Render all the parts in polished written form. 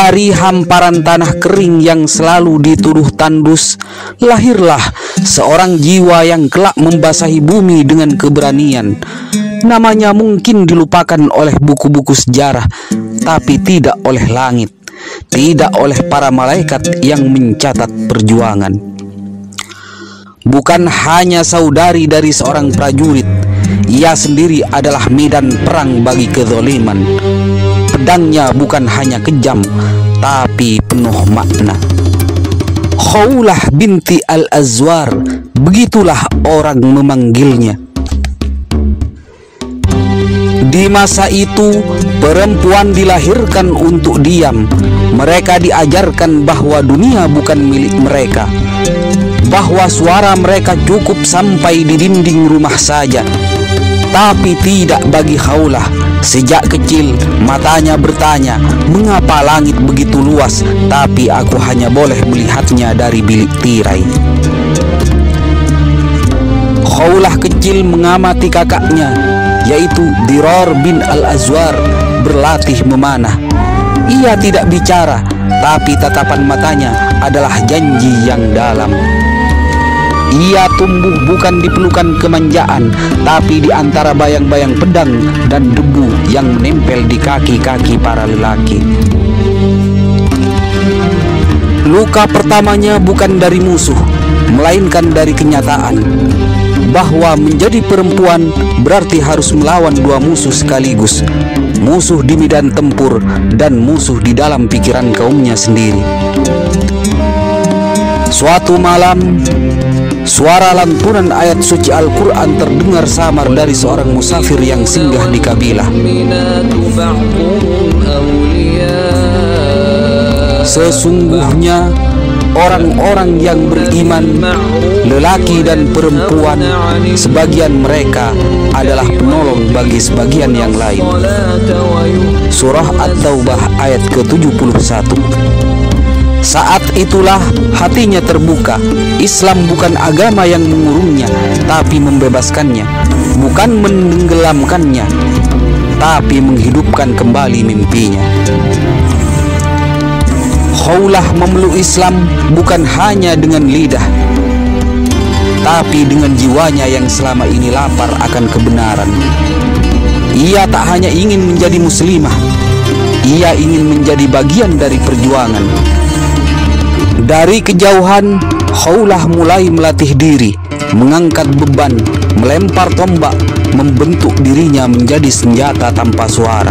Dari hamparan tanah kering yang selalu dituduh tandus, lahirlah seorang jiwa yang kelak membasahi bumi dengan keberanian. Namanya mungkin dilupakan oleh buku-buku sejarah, tapi tidak oleh langit, tidak oleh para malaikat yang mencatat perjuangan. Bukan hanya saudari dari seorang prajurit, ia sendiri adalah medan perang bagi kezaliman. Pedangnya bukan hanya kejam, tapi penuh makna. Khawlah binti Al-Azwar, begitulah orang memanggilnya. Di masa itu, perempuan dilahirkan untuk diam. Mereka diajarkan bahwa dunia bukan milik mereka, bahwa suara mereka cukup sampai di dinding rumah saja. Tapi tidak bagi Khawlah. Sejak kecil matanya bertanya, mengapa langit begitu luas, tapi aku hanya boleh melihatnya dari bilik tirai. Khawlah kecil mengamati kakaknya, yaitu Dirar bin Al-Azwar, berlatih memanah. Ia tidak bicara, tapi tatapan matanya adalah janji yang dalam. Ia tumbuh bukan di pelukan kemanjaan, tapi di antara bayang-bayang pedang dan debu yang menempel di kaki-kaki para lelaki. Luka pertamanya bukan dari musuh, melainkan dari kenyataan bahwa menjadi perempuan berarti harus melawan dua musuh sekaligus, musuh di medan tempur dan musuh di dalam pikiran kaumnya sendiri. Suatu malam, suara lantunan ayat suci Al-Quran terdengar samar dari seorang musafir yang singgah di kabilah. Sesungguhnya orang-orang yang beriman, lelaki dan perempuan, sebagian mereka adalah penolong bagi sebagian yang lain. Surah At-Taubah ayat ke-71. Saat itulah hatinya terbuka. Islam bukan agama yang mengurungnya, tapi membebaskannya. Bukan menenggelamkannya, tapi menghidupkan kembali mimpinya. Khawlah memeluk Islam bukan hanya dengan lidah, tapi dengan jiwanya yang selama ini lapar akan kebenaran. Ia tak hanya ingin menjadi muslimah, ia ingin menjadi bagian dari perjuangan. Dari kejauhan, Khawlah mulai melatih diri, mengangkat beban, melempar tombak, membentuk dirinya menjadi senjata tanpa suara.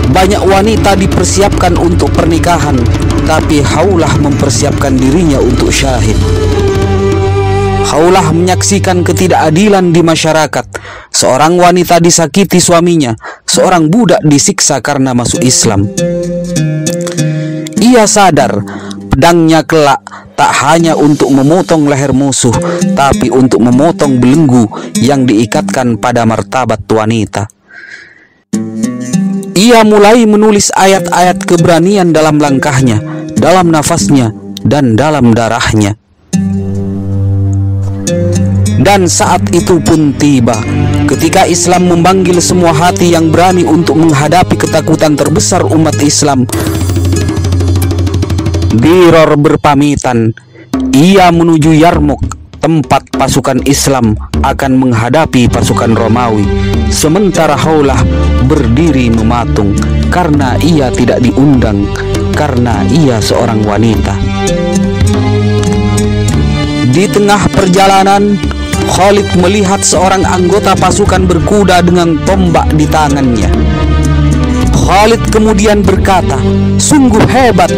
Banyak wanita dipersiapkan untuk pernikahan, tapi Khawlah mempersiapkan dirinya untuk syahid. Khawlah menyaksikan ketidakadilan di masyarakat. Seorang wanita disakiti suaminya, seorang budak disiksa karena masuk Islam. Ia sadar pedangnya kelak tak hanya untuk memotong leher musuh, tapi untuk memotong belenggu yang diikatkan pada martabat wanita. Ia mulai menulis ayat-ayat keberanian dalam langkahnya, dalam nafasnya, dan dalam darahnya. Dan saat itu pun tiba, ketika Islam memanggil semua hati yang berani untuk menghadapi ketakutan terbesar umat Islam. Dirar berpamitan. Ia menuju Yarmouk, tempat pasukan Islam akan menghadapi pasukan Romawi. Sementara Khawlah berdiri mematung karena ia tidak diundang, karena ia seorang wanita. Di tengah perjalanan, Khalid melihat seorang anggota pasukan berkuda dengan tombak di tangannya. Khalid kemudian berkata, "Sungguh hebat.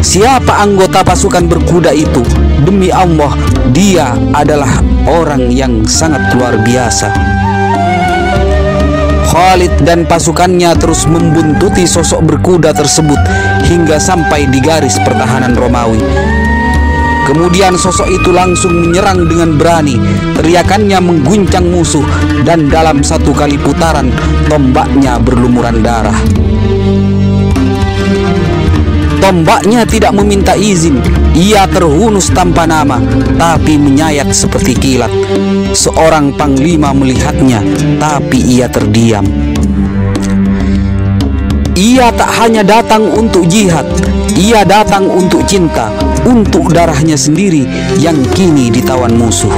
Siapa anggota pasukan berkuda itu? Demi Allah, dia adalah orang yang sangat luar biasa." Khalid dan pasukannya terus membuntuti sosok berkuda tersebut hingga sampai di garis pertahanan Romawi. Kemudian sosok itu langsung menyerang dengan berani. Teriakannya mengguncang musuh, dan dalam satu kali putaran tombaknya berlumuran darah. Tombaknya tidak meminta izin. Ia terhunus tanpa nama, tapi menyayat seperti kilat. Seorang panglima melihatnya, tapi ia terdiam. Ia tak hanya datang untuk jihad, ia datang untuk cinta, untuk darahnya sendiri yang kini ditawan musuh.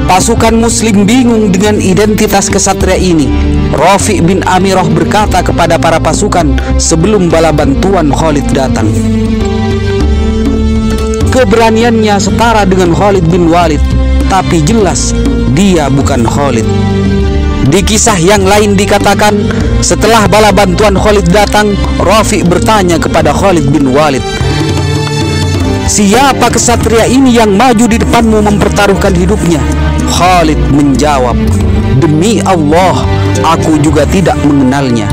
Pasukan muslim bingung dengan identitas kesatria ini. Rafi' bin Amirah berkata kepada para pasukan sebelum bala bantuan Khalid datang. Keberaniannya setara dengan Khalid bin Walid, tapi jelas dia bukan Khalid. Di kisah yang lain dikatakan, setelah bala bantuan Khalid datang, Rafi' bertanya kepada Khalid bin Walid, "Siapa kesatria ini yang maju di depanmu mempertaruhkan hidupnya?" Khalid menjawab, "Demi Allah, aku juga tidak mengenalnya.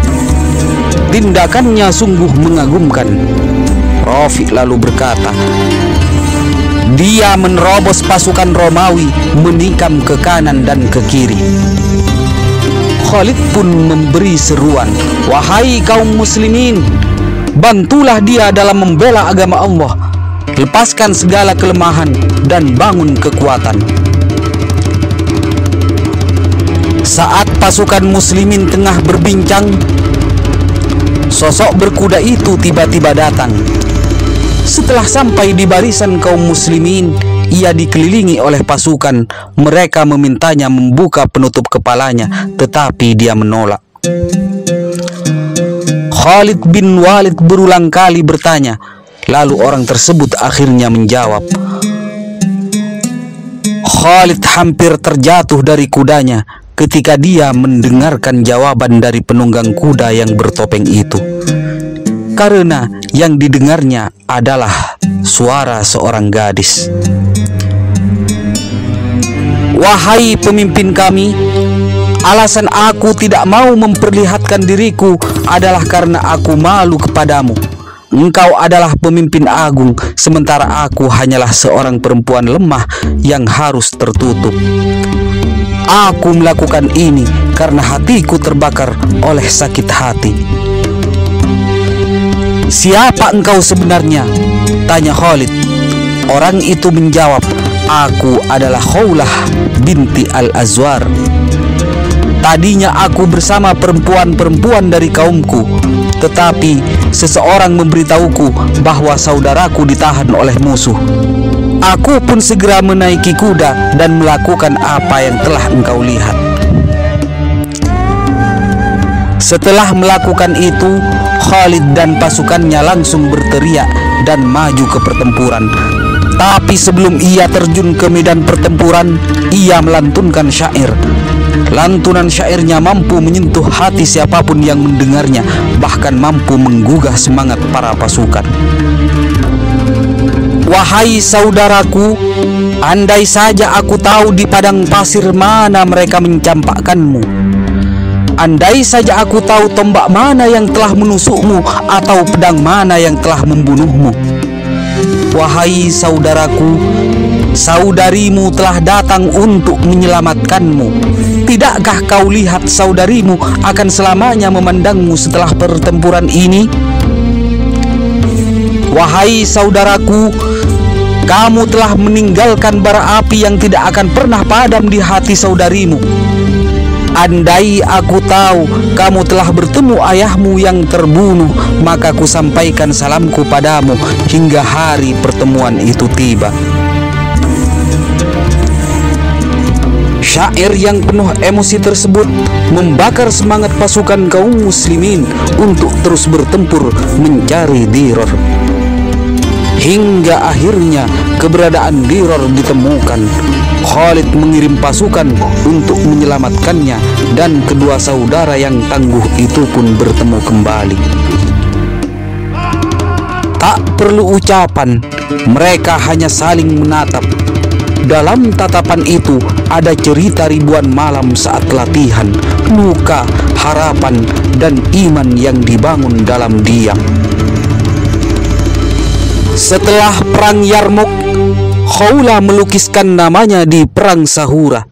Tindakannya sungguh mengagumkan." Rafi' lalu berkata, "Dia menerobos pasukan Romawi, menikam ke kanan dan ke kiri." Khalid pun memberi seruan, "Wahai kaum muslimin, bantulah dia dalam membela agama Allah. Lepaskan segala kelemahan dan bangun kekuatan." Saat pasukan muslimin tengah berbincang, sosok berkuda itu tiba-tiba datang. Setelah sampai di barisan kaum muslimin, ia dikelilingi oleh pasukan. Mereka memintanya membuka penutup kepalanya, tetapi dia menolak. Khalid bin Walid berulang kali bertanya, lalu orang tersebut akhirnya menjawab. Khalid hampir terjatuh dari kudanya ketika dia mendengarkan jawaban dari penunggang kuda yang bertopeng itu, karena yang didengarnya adalah suara seorang gadis. "Wahai pemimpin kami, alasan aku tidak mau memperlihatkan diriku adalah karena aku malu kepadamu. Engkau adalah pemimpin agung, sementara aku hanyalah seorang perempuan lemah yang harus tertutup. Aku melakukan ini karena hatiku terbakar oleh sakit hati." "Siapa engkau sebenarnya?" tanya Khalid. Orang itu menjawab, "Aku adalah Khawlah binti Al-Azwar. Tadinya aku bersama perempuan-perempuan dari kaumku, tetapi seseorang memberitahuku bahwa saudaraku ditahan oleh musuh. Aku pun segera menaiki kuda dan melakukan apa yang telah engkau lihat." Setelah melakukan itu, Khalid dan pasukannya langsung berteriak dan maju ke pertempuran. Tapi sebelum ia terjun ke medan pertempuran, ia melantunkan syair. Lantunan syairnya mampu menyentuh hati siapapun yang mendengarnya, bahkan mampu menggugah semangat para pasukan. "Wahai saudaraku, andai saja aku tahu di padang pasir mana mereka mencampakkanmu. Andai saja aku tahu tombak mana yang telah menusukmu atau pedang mana yang telah membunuhmu. Wahai saudaraku, saudarimu telah datang untuk menyelamatkanmu. Tidakkah kau lihat saudarimu akan selamanya memandangmu setelah pertempuran ini? Wahai saudaraku, kamu telah meninggalkan bara api yang tidak akan pernah padam di hati saudarimu. Andai aku tahu kamu telah bertemu ayahmu yang terbunuh, maka ku sampaikan salamku padamu hingga hari pertemuan itu tiba." Syair yang penuh emosi tersebut membakar semangat pasukan kaum muslimin untuk terus bertempur mencari Dirar. Hingga akhirnya keberadaan Dirar ditemukan. Khalid mengirim pasukan untuk menyelamatkannya, dan kedua saudara yang tangguh itu pun bertemu kembali. Tak perlu ucapan, mereka hanya saling menatap. Dalam tatapan itu ada cerita ribuan malam saat latihan, luka, harapan, dan iman yang dibangun dalam diam. Setelah perang Yarmouk, Khawlah melukiskan namanya di perang Sahura.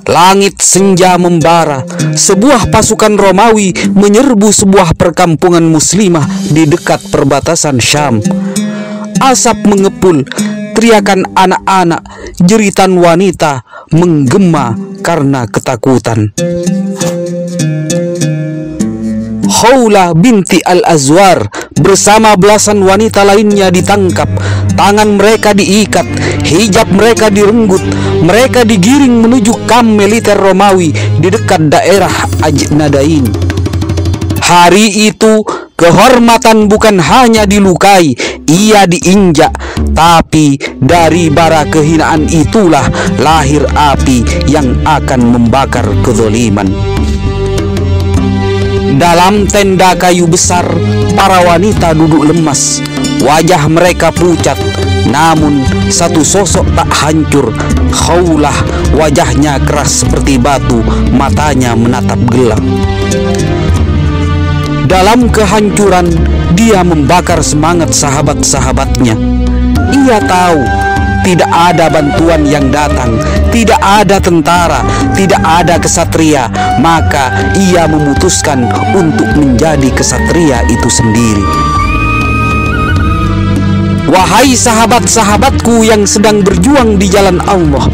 Langit senja membara. Sebuah pasukan Romawi menyerbu sebuah perkampungan muslimah di dekat perbatasan Syam. Asap mengepul, teriakan anak-anak, jeritan wanita, menggema karena ketakutan. Khawlah binti Al-Azwar bersama belasan wanita lainnya ditangkap, tangan mereka diikat, hijab mereka direnggut, mereka digiring menuju kamp militer Romawi di dekat daerah Ajnadain. Hari itu kehormatan bukan hanya dilukai, ia diinjak, tapi dari bara kehinaan itulah lahir api yang akan membakar kezaliman. Dalam tenda kayu besar, para wanita duduk lemas. Wajah mereka pucat, namun satu sosok tak hancur. Khawlah, wajahnya keras seperti batu, matanya menatap gelap. Dalam kehancuran, dia membakar semangat sahabat-sahabatnya. Ia tahu tidak ada bantuan yang datang, tidak ada tentara, tidak ada kesatria, maka ia memutuskan untuk menjadi kesatria itu sendiri. Wahai sahabat-sahabatku yang sedang berjuang di jalan Allah,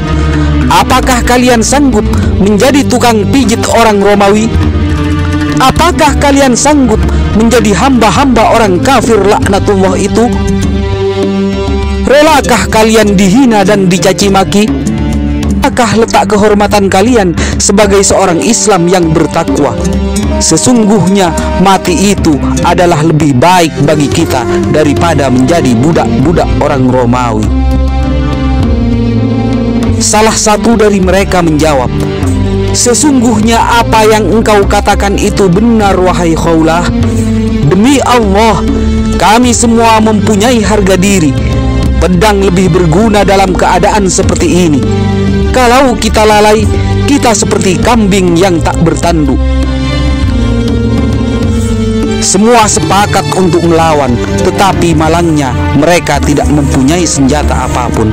apakah kalian sanggup menjadi tukang pijit orang Romawi? Apakah kalian sanggup menjadi hamba-hamba orang kafir laknatullah itu? Relakah kalian dihina dan dicaci maki? Apakah letak kehormatan kalian sebagai seorang Islam yang bertakwa? Sesungguhnya mati itu adalah lebih baik bagi kita daripada menjadi budak-budak orang Romawi. Salah satu dari mereka menjawab, sesungguhnya apa yang engkau katakan itu benar, wahai Khawlah. Demi Allah, kami semua mempunyai harga diri. Pedang lebih berguna dalam keadaan seperti ini. Kalau kita lalai, kita seperti kambing yang tak bertanduk. Semua sepakat untuk melawan, tetapi malangnya mereka tidak mempunyai senjata apapun.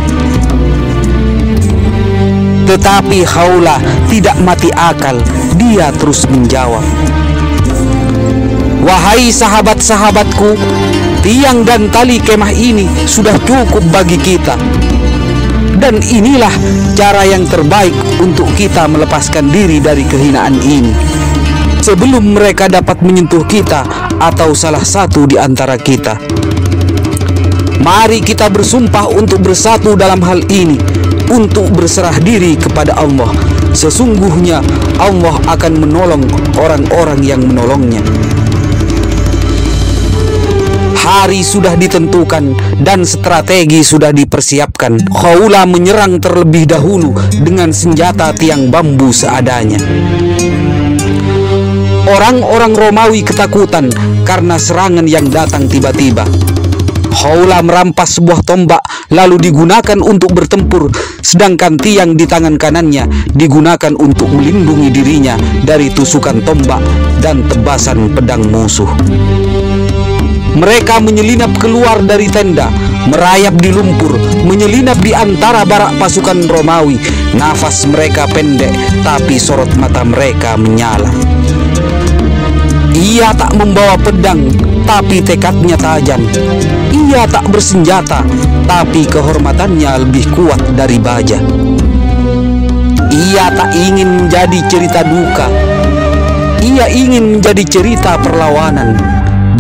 Tetapi Khawlah tidak mati akal. Dia terus menjawab, wahai sahabat-sahabatku, tiang dan tali kemah ini sudah cukup bagi kita. Dan inilah cara yang terbaik untuk kita melepaskan diri dari kehinaan ini, sebelum mereka dapat menyentuh kita atau salah satu di antara kita. Mari kita bersumpah untuk bersatu dalam hal ini, untuk berserah diri kepada Allah. Sesungguhnya Allah akan menolong orang-orang yang menolongnya. Hari sudah ditentukan dan strategi sudah dipersiapkan. Khawlah menyerang terlebih dahulu dengan senjata tiang bambu seadanya. Orang-orang Romawi ketakutan karena serangan yang datang tiba-tiba. Khawlah merampas sebuah tombak lalu digunakan untuk bertempur, sedangkan tiang di tangan kanannya digunakan untuk melindungi dirinya dari tusukan tombak dan tebasan pedang musuh. Mereka menyelinap keluar dari tenda, merayap di lumpur, menyelinap di antara barak pasukan Romawi. Nafas mereka pendek, tapi sorot mata mereka menyala. Ia tak membawa pedang, tapi tekadnya tajam. Ia tak bersenjata, tapi kehormatannya lebih kuat dari baja. Ia tak ingin menjadi cerita duka, ia ingin menjadi cerita perlawanan.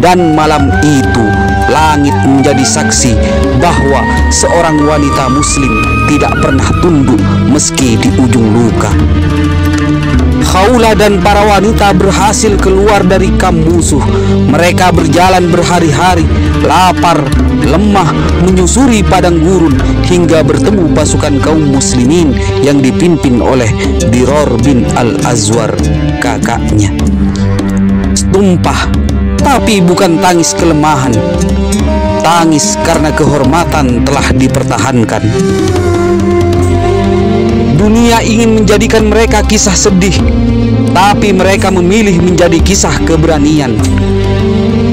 Dan malam itu langit menjadi saksi bahwa seorang wanita muslim tidak pernah tunduk meski di ujung luka. Khawlah dan para wanita berhasil keluar dari kamp musuh. Mereka berjalan berhari-hari, lapar, lemah, menyusuri padang gurun hingga bertemu pasukan kaum muslimin yang dipimpin oleh Diror bin Al-Azwar, kakaknya. Tumpah, tapi bukan tangis kelemahan, tangis karena kehormatan telah dipertahankan. Dunia ingin menjadikan mereka kisah sedih, tapi mereka memilih menjadi kisah keberanian.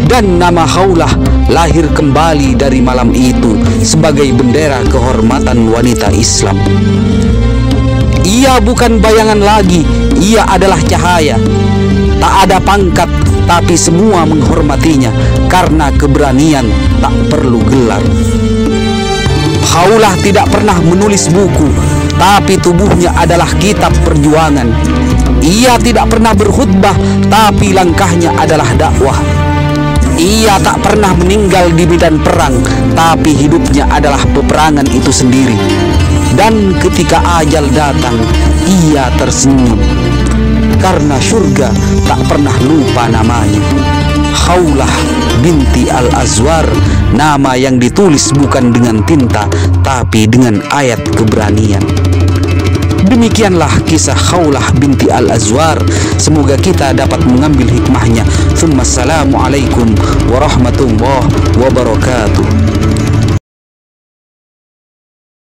Dan nama Khawlah lahir kembali dari malam itu sebagai bendera kehormatan wanita Islam. Ia bukan bayangan lagi, ia adalah cahaya. Tak ada pangkat, tapi semua menghormatinya karena keberanian tak perlu gelar. Khawlah tidak pernah menulis buku, tapi tubuhnya adalah kitab perjuangan. Ia tidak pernah berkhutbah, tapi langkahnya adalah dakwah. Ia tak pernah meninggal di medan perang, tapi hidupnya adalah peperangan itu sendiri. Dan ketika ajal datang, ia tersenyum, karena surga tak pernah lupa namanya. Khawlah binti Al-Azwar, nama yang ditulis bukan dengan tinta, tapi dengan ayat keberanian. Demikianlah kisah Khawlah binti Al-Azwar. Semoga kita dapat mengambil hikmahnya. Assalamualaikum warahmatullahi wabarakatuh.